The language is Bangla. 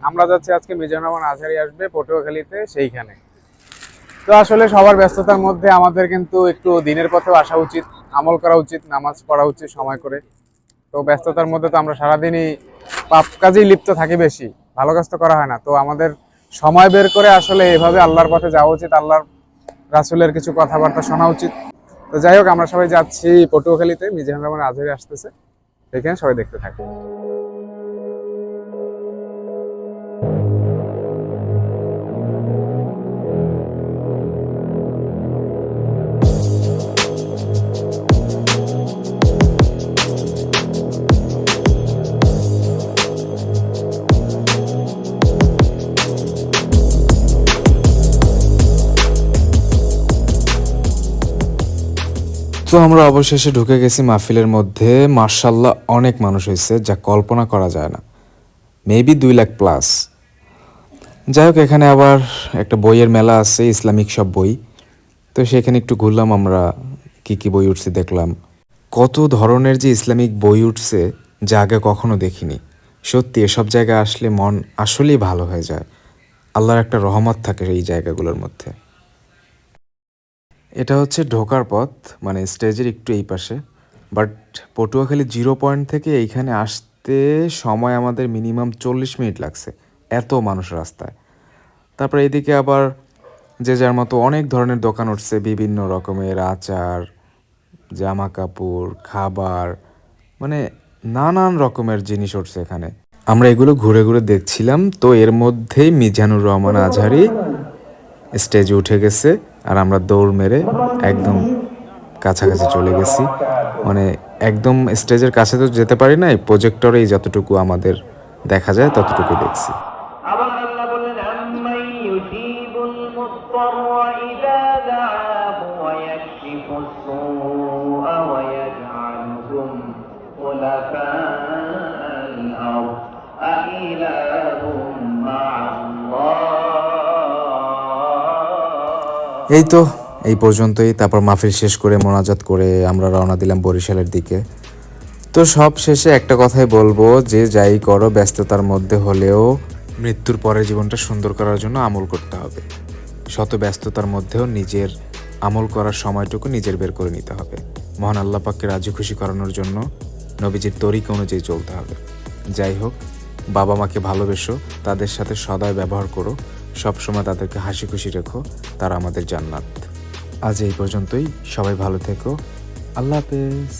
আমরা যাচ্ছি আজকে মিজানুর রহমান আজহারী আসবে পটুয়াখালীতে, সেইখানে। তো আসলে সবার ব্যস্ততার মধ্যে আমাদের কিন্তু একটু দিনের পথেও আসা উচিত, আমল করা উচিত, নামাজ পড়া উচিত সময় করে। তো ব্যস্ততার মধ্যে তো আমরা সারাদিনই পাপ কাজেই লিপ্ত থাকি বেশি, ভালো কাজ তো করা হয় না। তো আমাদের সময় বের করে আসলে এভাবে আল্লাহর পথে যাওয়া উচিত, আল্লাহর রাসূলের কিছু কথাবার্তা শোনা উচিত। তো যাই হোক, আমরা সবাই যাচ্ছি পটুয়াখালীতে, মিজানুর রহমান আজহারী আসতেছে, সেখানে সবাই দেখতে থাকি। তো আমরা অবশেষে ঢুকে গেছি মাহফিলের মধ্যে। মার্শাল্লাহ, অনেক মানুষ হয়েছে, যা কল্পনা করা যায় না। Maybe 2 lakh plus. যাই হোক, এখানে আবার একটা বইয়ের মেলা আছে, ইসলামিক সব বই। তো সেখানে একটু ঘুরলাম আমরা, কি কি বই উঠছে দেখলাম। কত ধরনের যে ইসলামিক বই উঠছে, যা আগে কখনো দেখিনি। সত্যি এসব জায়গায় আসলে মন আসলেই ভালো হয়ে যায়। আল্লাহর একটা রহমত থাকে এই জায়গাগুলোর মধ্যে। এটা হচ্ছে ঢোকার পথ, মানে স্টেজের একটু এই পাশে। বাট পটুয়াখালী 0 পয়েন্ট থেকে এইখানে আসতে সময় আমাদের মিনিমাম 40 মিনিট লাগছে, এত মানুষ রাস্তায়। তারপর এইদিকে আবার যে যার মতো অনেক ধরনের দোকান উঠছে, বিভিন্ন রকমের আচার, জামা কাপড়, খাবার, মানে নানান রকমের জিনিস উঠছে এখানে। আমরা এগুলো ঘুরে ঘুরে দেখছিলাম। তো এর মধ্যেই মিজানুর রহমান আজহারী স্টেজে উঠে গেছে, আর আমরা দৌড় মেরে একদম কাছাকাছি চলে গেছি। মানে একদম স্টেজের কাছে তো যেতে পারি নাই, প্রজেক্টরেই যতটুকু আমাদের দেখা যায় ততটুকু দেখছি। আবার আল্লাহ বললেন আম্মাই ইউজিবুল মুত্তাররা ইযা দাআহু ওয়া ইয়াকশিফুস সুআ ওয়া ইয়াজআলুকুম খুলাফা'আল আরদ আইলাহুম মা'আল্লাহ। এই তো, এই পর্যন্তই। তারপর মাহফিল শেষ করে মোনাজাত করে আমরা রওনা দিলাম বরিশালের দিকে। তো সব শেষে একটা কথাই বলবো, যে যাই করো ব্যস্ততার মধ্যে হলেও মৃত্যুর পরে জীবনটা সুন্দর করার জন্য আমল করতে হবে। শত ব্যস্ততার মধ্যেও নিজের আমল করার সময়টুকু নিজের বের করে নিতে হবে। মহান আল্লাহ পাককে রাজি খুশি করানোর জন্য নবীজির তরিকা অনুযায়ী চলতে হবে। যাই হোক, বাবা মাকে ভালোবেসো, তাদের সাথে সদয় ব্যবহার করো, সবসময় তাদেরকে হাসি খুশি রেখো, তারা আমাদের জান্নাত। আজ এই পর্যন্তই, সবাই ভালো থেকো, আল্লাহ হাফেজ।